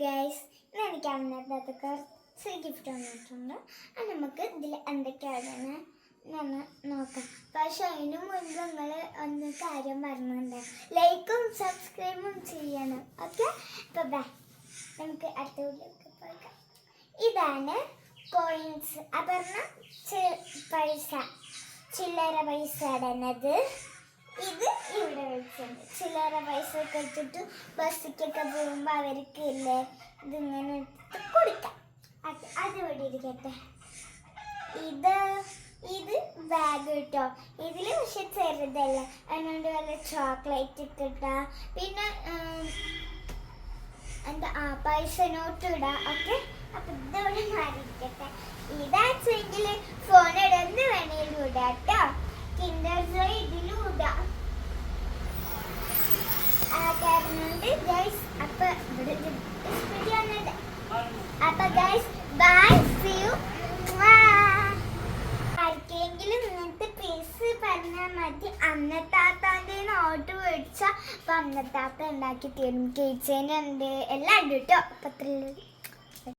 Guys, ഇന്ന് എനിക്ക് അന്നത്തെ കുറച്ച് ഗിഫ്റ്റ് വന്നിട്ടുണ്ട്. അത് നമുക്ക് ഇതിൽ എന്തൊക്കെയാണെന്ന് നോക്കാം. പക്ഷെ അതിന് മുൻപ് നിങ്ങൾ ഒന്ന് കാര്യം പറഞ്ഞുണ്ട്, ലൈക്കും സബ്സ്ക്രൈബും ചെയ്യണം. ഓക്കെ, അപ്പോൾ നമുക്ക് അടുത്ത വീഡിയോക്ക് പോകാം. ഇതാണ് കോയിൻസ്, അപർണ പൈസ, ചില്ലറ പൈസ ഇടുന്നത്. ഇത് ഇവിടെ വെച്ചിട്ടുണ്ട്. ചില്ലറ പൈസ ഒക്കെ വെച്ചിട്ട് ബസ്സിക്കൊക്കെ പോകുമ്പോൾ അവർക്ക് ഇല്ലേ ഇതിങ്ങനെ എടുത്ത് കൊടുക്കാം. അത് ഇവിടെ ഇരിക്കട്ടെ. ഇത് ബാഗ് കിട്ടോ. ഇതിൽ പക്ഷെ ചെറുതല്ല, അതിനോട് വല്ല ചോക്ലേറ്റ് ഇട്ടിട്ടാ, പിന്നെ എന്താ പൈസ നോട്ട് ഇടാം. ഓക്കെ, അപ്പൊ ഇതോടെ മാറിയിരിക്കട്ടെ. ഇതാച്ചെങ്കിൽ ഫോൺ ഇടന്ന് വേണേലും ഇടാം കേട്ടോ. കിൻഡർ ജോയ് ഇതിലും ഇടാം. കാരണമുണ്ട് ഗൈസ്. അപ്പൊ ഇവിടെ അപ്പൊ ഗൈസ് ബൈ, സീ യു. ആർക്കെങ്കിലും ഇങ്ങനത്തെ പീസ് പറഞ്ഞാൽ മതി. അന്നത്താത്താൻ്റെ ഓട്ട് മേടിച്ചാൽ അപ്പൊ അന്നത്താത്ത ഉണ്ടാക്കി തരും. കിച്ചനുണ്ട്, എല്ലാം ഉണ്ട് കേട്ടോ. അപ്പൊ